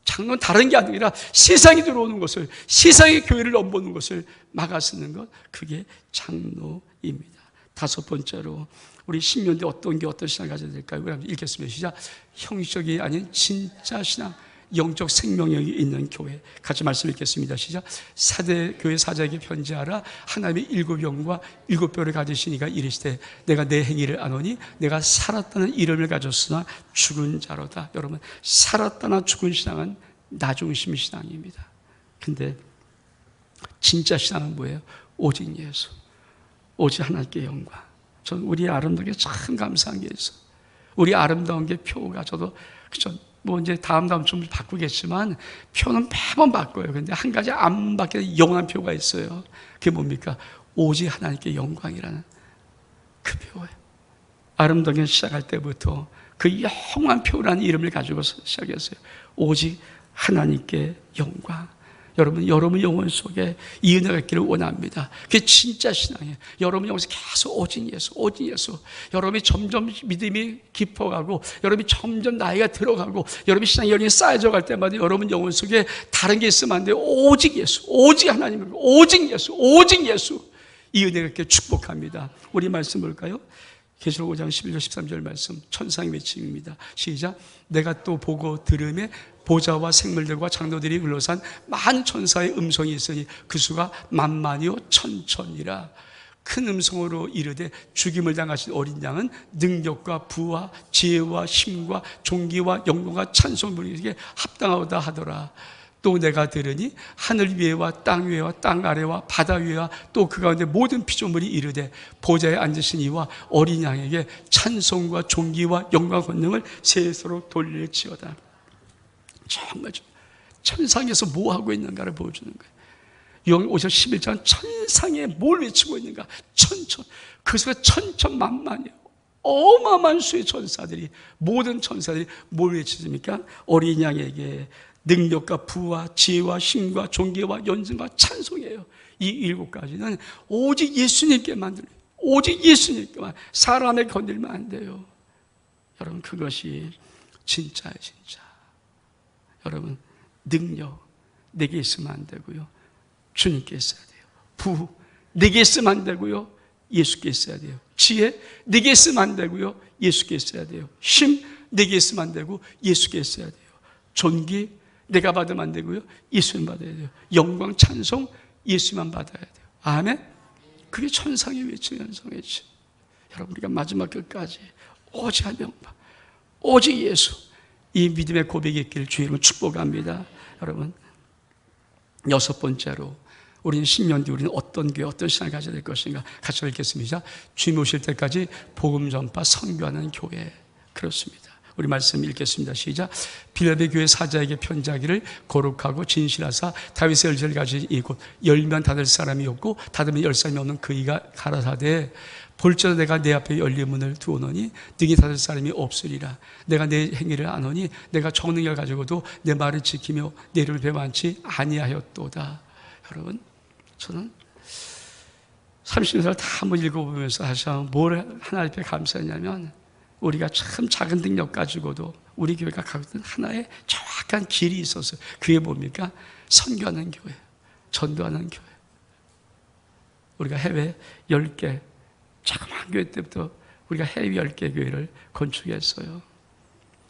장로는 다른 게 아니라 세상이 들어오는 것을, 세상의 교회를 넘보는 것을 막아서는 것, 그게 장로입니다. 다섯 번째로 우리 신년대 어떤 신앙을 가져야 될까요? 우리 한번 읽겠습니다. 시작. 형식적이 아닌 진짜 신앙, 영적 생명력이 있는 교회. 같이 말씀 읽겠습니다. 시작. 교회 사자에게 편지하라. 하나님의 일곱 영과 일곱 뼈를 가지시니가 이르시되 내가 내 행위를 아노니 내가 살았다는 이름을 가졌으나 죽은 자로다. 여러분, 살았다나 죽은 신앙은 나중심 신앙입니다. 근데 진짜 신앙은 뭐예요? 오직 예수, 오직 하나님께 영광. 전 우리 아름다운 게 참 감사한 게 있어. 우리 아름다운 게 표가 저도 그죠? 뭐 이제 다음 좀 바꾸겠지만 표는 매번 바꿔요. 근데 한 가지 안 바뀌는 영원한 표가 있어요. 그게 뭡니까? 오직 하나님께 영광이라는 그 표예요. 아름다운 시작할 때부터 그 영원한 표라는 이름을 가지고 시작했어요. 오직 하나님께 영광. 여러분 영혼 속에 이 은혜가 있기를 원합니다. 그게 진짜 신앙이에요. 여러분 영혼에서 계속 오직 예수, 오직 예수. 여러분이 점점 믿음이 깊어가고, 여러분이 점점 나이가 들어가고, 여러분이 신앙이 열심히 쌓여져 갈 때마다 여러분 영혼 속에 다른 게 있으면 안 돼요. 오직 예수, 오직 하나님, 오직 예수, 오직 예수. 이 은혜가 이렇게 축복합니다. 우리 말씀 볼까요? 계시록 5장 11절 13절 말씀, 천상의 외침입니다. 시작. 내가 또 보고 들음에 보좌와 생물들과 장로들이 흘러산 많은 천사의 음성이 있으니 그 수가 만만이요 천천이라. 큰 음성으로 이르되 죽임을 당하신 어린 양은 능력과 부와 지혜와 힘과 존귀와 영광과 찬송 부르기에 합당하다 하더라. 또 내가 들으니 하늘 위에와 땅 위에와 땅 아래와 바다 위에와 또 그 가운데 모든 피조물이 이르되 보좌에 앉으신 이와 어린 양에게 찬송과 존귀와 영광 권능을 세세로 돌릴지어다. 정말 천상에서 뭐 하고 있는가를 보여주는 거예요. 요한 5장 11장 천상에 뭘 외치고 있는가? 천천. 그 수가 천천만만이에요. 어마어마한 수의 천사들이, 모든 천사들이 뭘 외치십니까? 어린 양에게 능력과 부와 지혜와 힘과 존귀와 연승과 찬송이에요. 이 일곱 가지는 오직 예수님께만 들려요. 오직 예수님께만. 사람에 건들면 안 돼요. 여러분 그것이 진짜예요. 진짜. 여러분 능력 내게 있으면 안 되고요. 주님께 있어야 돼요. 부 내게 있으면 안 되고요. 예수께 있어야 돼요. 지혜 내게 있으면 안 되고요. 예수께 있어야 돼요. 힘 내게 있으면 안 되고 예수께 있어야 돼요. 존귀 내가 받으면 안 되고요. 예수님 받아야 돼요. 영광 찬송 예수만 받아야 돼요. 아멘. 그게 천상의 외침, 연상의 외침. 여러분 우리가 마지막 끝까지 오직 한 명만, 오직 예수, 이 믿음의 고백이 있기를 주의 이름으로 축복합니다. 여러분 여섯 번째로 우리는 10년 뒤 우리는 어떤 교회, 어떤 신앙을 가져야 될 것인가 같이 읽겠습니다. 주님 오실 때까지 복음 전파 선교하는 교회. 그렇습니다. 우리 말씀 읽겠습니다. 시작. 빌립보 교회 사자에게 편지하기를 거룩하고 진실하사 다윗의 열쇠를 가진 이곳 열면 닫을 사람이 없고 닫으면 열 사람이 없는 그이가 가라사대 볼지어다 내가 내 앞에 열린 문을 두어놓으니 능히 닫을 사람이 없으리라. 내가 내 행위를 아노니 내가 정능을 가지고도 내 말을 지키며 내 이름을 배반치 아니하였도다. 여러분 저는 30년 다 한번 읽어보면서 다시 한번 뭘 하나님 앞에 감사했냐면 우리가 참 작은 능력 가지고도 우리 교회가 갖고 있는 하나의 정확한 길이 있었어요. 그게 뭡니까? 선교하는 교회, 전도하는 교회. 우리가 해외 10개, 자그마한 교회 때부터 우리가 해외 10개 교회를 건축했어요.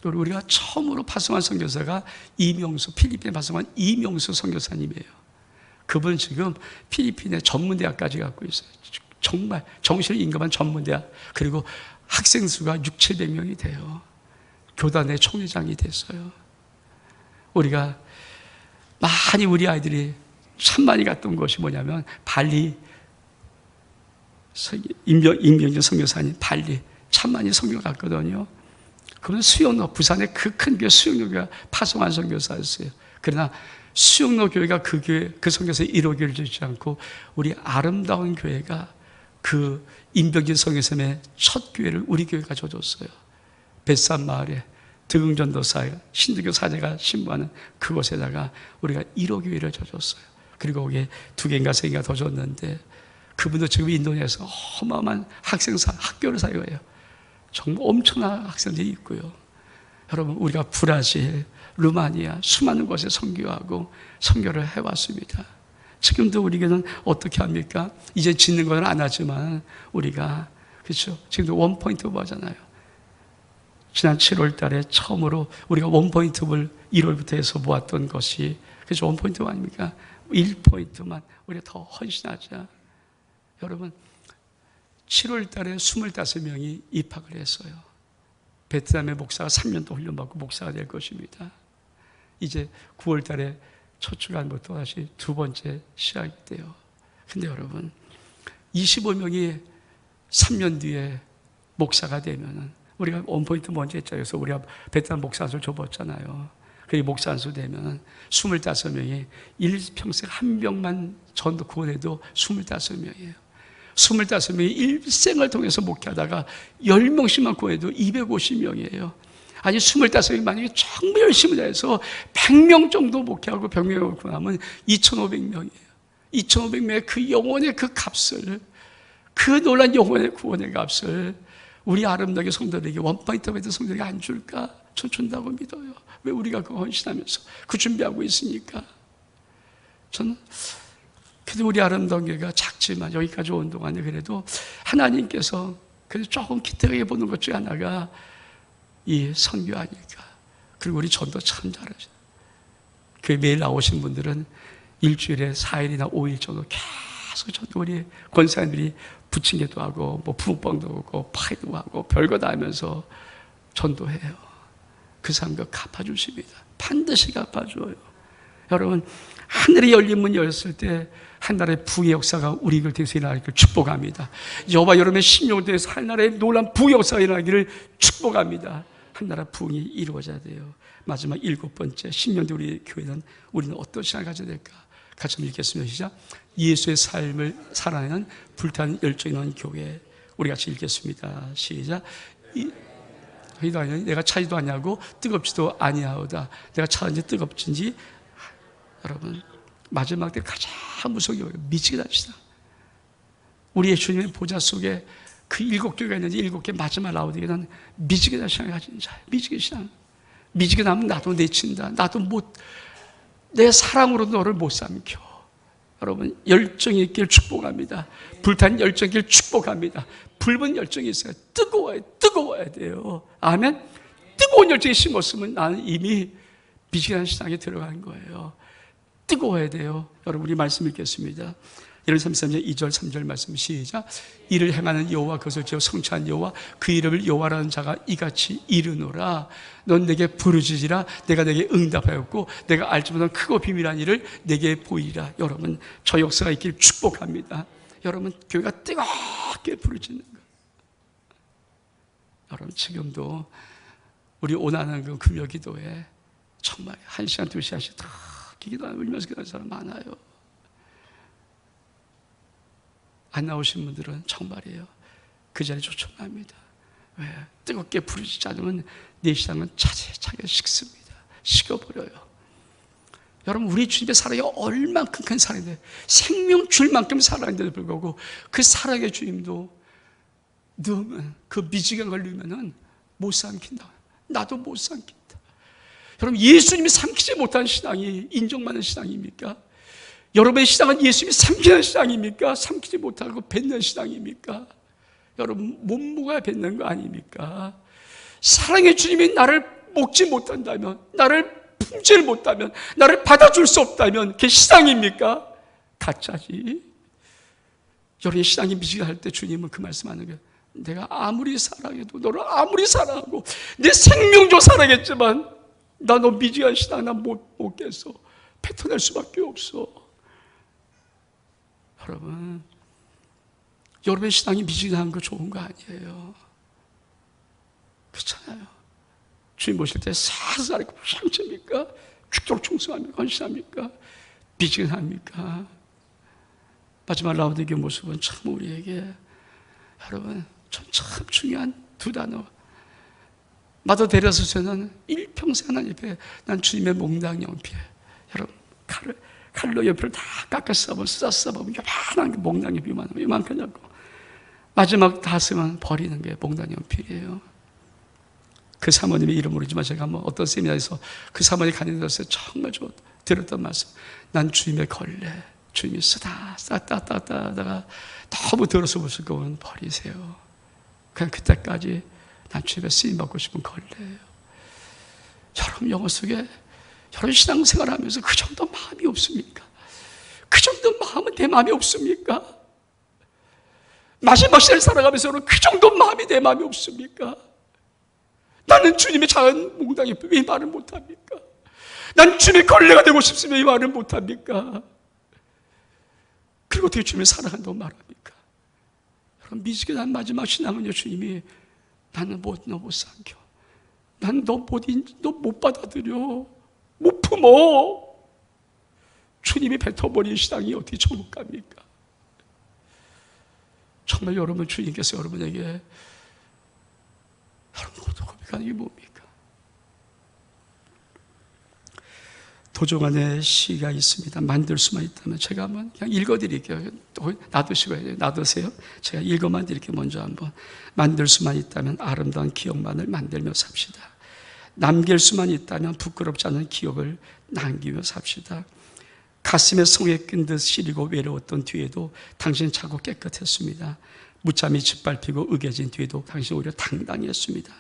그리고 우리가 처음으로 파송한 선교사가 이명수, 필리핀에 파송한 이명수 선교사님이에요. 그분은 지금 필리핀의 전문대학까지 갖고 있어요. 정말 정신을 임금한 전문대학. 그리고 학생 수가 6, 700명이 돼요. 교단의 총회장이 됐어요. 우리가 많이 우리 아이들이 참 많이 갔던 곳이 뭐냐면 발리, 임병진 선교사님 발리 참 많이 선교 갔거든요. 그건 수영로, 부산의 그 큰 교회 수영로교가 파송한 선교사였어요. 그러나 수영로 교회가 그 교회, 그 선교사의 1호교를 주지 않고 우리 아름다운 교회가 그 임병진 선교사님의 첫 교회를 우리 교회가 줘줬어요. 뱃산 마을에 득응전도사 신두교 사제가 신부하는 그곳에다가 우리가 1호 교회를 줘줬어요. 그리고 거기에 2개인가 3개가 더 줬는데 그분도 지금 인도네시아에서 어마어마한 학교를 사용해요. 정말 엄청난 학생들이 있고요. 여러분 우리가 브라질, 루마니아 수많은 곳에 선교하고 선교를 해왔습니다. 지금도 우리 교회는 어떻게 합니까? 이제 짓는 건 안 하지만 우리가 그렇죠. 지금도 원포인트 하잖아요. 지난 7월 달에 처음으로 우리가 원포인트를 1월부터 해서 모았던 것이 그렇죠. 원포인트 아닙니까? 1포인트만 우리가 더 헌신하자. 여러분 7월 달에 25명이 입학을 했어요. 베트남의 목사가 3년 또 훈련받고 목사가 될 것입니다. 이제 9월 달에 첫 주간부터 다시 두 번째 시작이 돼요. 근데 여러분 25명이 3년 뒤에 목사가 되면은 우리가 원포인트 먼저 했잖아요. 그래서 우리가 베트남 목사안수 줘봤잖아요. 그 목사안수 되면 25명이 일평생 한 명만 전도 구원해도 25명이에요. 25명이 일생을 통해서 목회하다가 10명씩만 구원해도 250명이에요. 아니 25명이 만약에 정말 열심히 해서 100명 정도 목회하고 100명을 구원하면 2500명이에요. 2500명의 그 영혼의 그 값을, 그 놀란 영혼의 구원의 값을 우리 아름다운 성도들에게, 원포인트 베드 성도들에게 안 줄까? 전 준다고 믿어요. 왜 우리가 그거 헌신하면서 그 준비하고 있으니까. 저는 그래도 우리 아름다운 교회가 작지만 여기까지 온 동안에 그래도 하나님께서 그래도 조금 기특하게 보는 것 중에 하나가 이 선교 아닐까. 그리고 우리 전도 참 잘하죠. 교회 매일 나오신 분들은 일주일에 4일이나 5일 정도 계속 전도, 우리 권사님들이 부침개도 하고 뭐 붕어빵도 하고 파이도 하고 별거 다 하면서 전도해요. 그 사람도 갚아주십니다. 반드시 갚아줘요. 여러분, 하늘이 열린 문이 열렸을 때 한나라의 부의 역사가 우리 걸 대해서 일어나기를 축복합니다. 여호와 여러분의 심령을 대해서 한나라의 놀란 부의 역사가 일어나기를 축복합니다. 한나라 부흥이 이루어져야 돼요. 마지막 7번째, 10년 뒤 우리 교회는 우리는 어떤 시간을 가져야 될까? 같이 한번 읽겠습니다. 시작. 예수의 삶을 살아내는 불타는 열정이 있는 교회. 우리 같이 읽겠습니다. 시작. 내가 차지도 아니하고 뜨겁지도 아니하오다. 내가 차든지 뜨겁든지. 여러분, 마지막 때 가장 무서운 게 미치게 합시다. 우리 예수님의 보좌 속에 그 7교회가 있는데 7개 마지막 라우디게는 미지게 신앙을 가진 자예요. 미지게 신앙. 미지게 나면 나도 내친다. 나도 내 사랑으로 너를 못 삼켜. 여러분, 열정이 있기를 축복합니다. 불탄 열정이 있기를 축복합니다. 붉은 열정이 있어요. 뜨거워야 돼요. 아멘. 뜨거운 열정이 심었으면 나는 이미 미지근한 신앙에 들어간 거예요. 뜨거워야 돼요. 여러분, 우리 말씀 읽겠습니다. 133절 2절 3절 말씀 시작. 이를 행하는 여호와, 그것을 지어 성취한 여호와, 그 이름을 여호와라는 자가 이같이 이르노라. 넌 내게 부르짖으라. 내가 내게 응답하였고 내가 알지 못한 크고 비밀한 일을 내게 보이리라. 여러분, 저 역사가 있기를 축복합니다. 여러분, 교회가 뜨겁게 부르짖는 것. 여러분, 지금도 우리 오나는 그 금요 기도에 정말 1시간 2시간씩 다 기도하면서 울면서 기도하는 사람 많아요. 안 나오신 분들은 정말이에요. 그 자리에 초청합니다. 왜? 뜨겁게 부르짖지 않으면 내 신앙은 차게 식습니다. 식어버려요. 여러분, 우리 주님의 사랑이 얼만큼 큰 사랑인데, 생명 줄 만큼 사랑인데도 불구하고 그 사랑의 주님도 넣으면, 그 미지경 걸리면은 못 삼킨다. 나도 못 삼킨다. 여러분, 예수님이 삼키지 못한 신앙이 인정받는 신앙입니까? 여러분의 신앙은 예수님이 삼키는 신앙입니까? 삼키지 못하고 뱉는 신앙입니까? 여러분, 몸무가 뱉는 거 아닙니까? 사랑의 주님이 나를 먹지 못한다면, 나를 품질 못하면, 나를 받아줄 수 없다면 그게 신앙입니까? 가짜지. 여러분의 신앙이 미지근할 때 주님은 그 말씀하는 거예요. 내가 아무리 사랑해도, 너를 아무리 사랑하고 내 생명조 사랑했지만 나 너 미지근한 신앙 나 못 먹겠어. 뱉어낼 수밖에 없어. 여러분, 여러분의 신앙이 미지근한 거 좋은 거 아니에요. 그렇잖아요. 주님 보실 때 사사리고 상처입니까? 죽도록 충성합니까? 헌신합니까? 미지근합니까? 마지막 라우디게 모습은 참 우리에게, 여러분, 참 중요한 두 단어. 마더 데려서서는 일평생 하나님 앞에 난 주님의 몽당 연필. 여러분, 칼로 연필을 다 깎아 써보면 요만한 몽당 연필, 요만큼 잡고 마지막 다 쓰면 버리는 게 몽당 연필이에요. 그 사모님의 이름 모르지만 제가 뭐 어떤 세미나에서 그 사모님 가는데서 정말 들었던 말씀. 난 주님의 걸레, 주님이 쓰다 하다가 너무 들어서 보실 거면 버리세요. 그냥 그때까지 난 주님의 쓰임받고 싶은 걸레예요. 여러분, 영어 속에 여러분 신앙생활 하면서 그 정도 마음이 없습니까? 그 정도 마음은 내 마음이 없습니까? 마지막 시대를 살아가면서는 그 정도 마음이 내 마음이 없습니까? 나는 주님의 작은 몽당에 왜 말을 못합니까? 난 주님의 걸레가 되고 싶으면 왜 말을 못합니까? 그리고 어떻게 주님을 사랑한다고 말합니까? 여러분, 미지근한 마지막 신앙은요, 주님이 나는 너 못 삼켜. 난 너 못 받아들여. 못 품어. 주님이 뱉어버린 신앙이 어떻게 천국 갑니까? 정말 여러분, 주님께서 여러분에게 여러분 고백하는 게 뭡니까? 도종안에 시가 있습니다. 만들 수만 있다면 제가 한번 그냥 읽어드릴게요. 놔두시고 해야 돼요. 놔두세요. 제가 읽어만 드릴게요. 먼저 한번. 만들 수만 있다면 아름다운 기억만을 만들며 삽시다. 남길 수만 있다면 부끄럽지 않은 기억을 남기며 삽시다. 가슴에 성에 낀 듯 시리고 외로웠던 뒤에도 당신 차고 깨끗했습니다. 무참히 짓밟히고 으개진 뒤에도 당신 오히려 당당했습니다.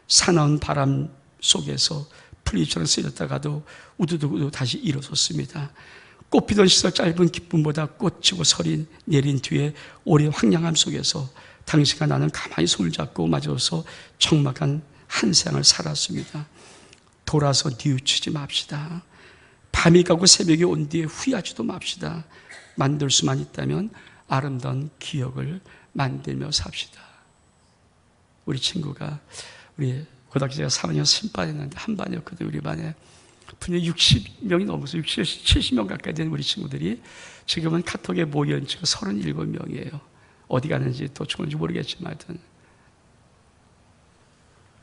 사나운 바람 속에서 풀잎처럼 쓰였다가도 우두둑 다시 일어섰습니다. 꽃피던 시절 짧은 기쁨보다 꽃지고 서린 내린 뒤에 오랜 황량함 속에서 당신과 나는 가만히 손을 잡고 맞아서 적막한 한 생을 살았습니다. 돌아서 뉘우치지 맙시다. 밤이 가고 새벽이 온 뒤에 후회하지도 맙시다. 만들 수만 있다면 아름다운 기억을 만들며 삽시다. 우리 친구가 우리 고등학교 제가 4학년 신반이었는데 한 반이었거든요. 우리 반에 분명히 60명이 넘어서 60, 70명 가까이 되는 우리 친구들이 지금은 카톡에 모여있는 친구 37명이에요. 어디 가는지 또 죽은지 모르겠지만 하여튼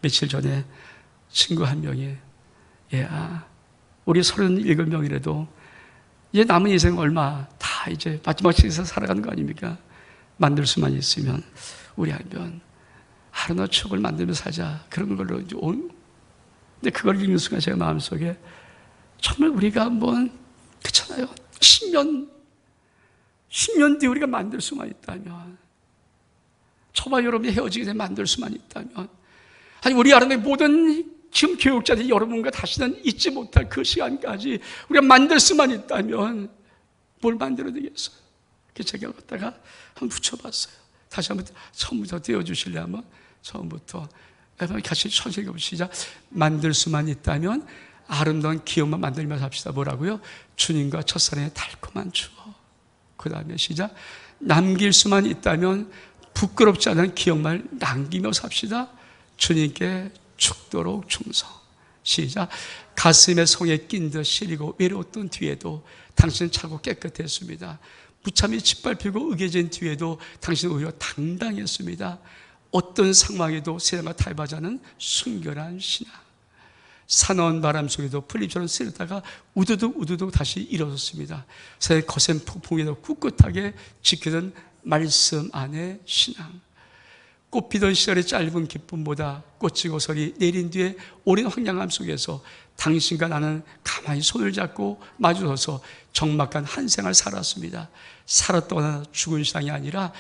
며칠 전에 친구 한 명이 우리 37명이라도 이제 남은 인생 얼마 다 이제 마지막 시기에서 살아가는 거 아닙니까? 만들 수만 있으면 우리 알면 하루나 추억을 만들면서 살자. 그런 걸로 이제 근데 그걸 읽는 순간 제가 마음속에 정말 우리가 한번 그렇잖아요. 10년 뒤에 우리가 만들 수만 있다면, 저와 여러분이 헤어지게 되면 만들 수만 있다면, 아니 우리 아름의 모든 지금 교육자들이 여러분과 다시는 잊지 못할 그 시간까지 우리가 만들 수만 있다면 뭘 만들어야 되겠어요? 그래서 제가 갖다가 한번 붙여봤어요. 다시 한번 처음부터 띄워주실래요? 한번 처음부터 같이 천천히 읽어보시죠. 만들 수만 있다면 아름다운 기억만 만들며 삽시다. 뭐라고요? 주님과 첫사랑의 달콤한 추억. 그 다음에 시작. 남길 수만 있다면 부끄럽지 않은 기억만 남기며 삽시다. 주님께 죽도록 충성. 시작. 가슴에 성에 낀 듯 시리고 외로웠던 뒤에도 당신은 차고 깨끗했습니다. 무참히 짓밟히고 으개진 뒤에도 당신은 오히려 당당했습니다. 어떤 상황에도 세상과 타협하지 않은 순결한 신앙. 사나운 바람 속에도 풀잎처럼 쓰였다가 우두둑 다시 일어섰습니다. 세상의 거센 폭풍에도 꿋꿋하게 지키던 말씀 안의 신앙. 꽃피던 시절의 짧은 기쁨보다 꽃지고 서리 내린 뒤에 오랜 황량함 속에서 당신과 나는 가만히 손을 잡고 마주서서 적막한 한 생을 살았습니다. 살았다거나 죽은 신앙이 아니라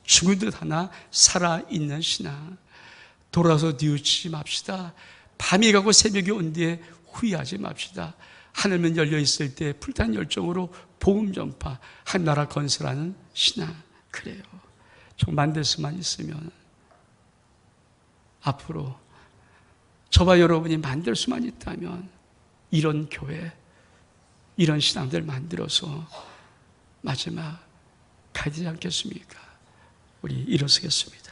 죽은 듯 하나 살아있는 신앙. 돌아서 뉘우치지 맙시다. 밤이 가고 새벽이 온 뒤에 후회하지 맙시다. 하늘문 열려있을 때 불타는 열정으로 복음 전파, 한 나라 건설하는 신앙. 그래요. 좀 만들 수만 있으면 앞으로 저와 여러분이 만들 수만 있다면 이런 교회, 이런 신앙들 만들어서 마지막 가야 되지 않겠습니까? 우리 일어서겠습니다.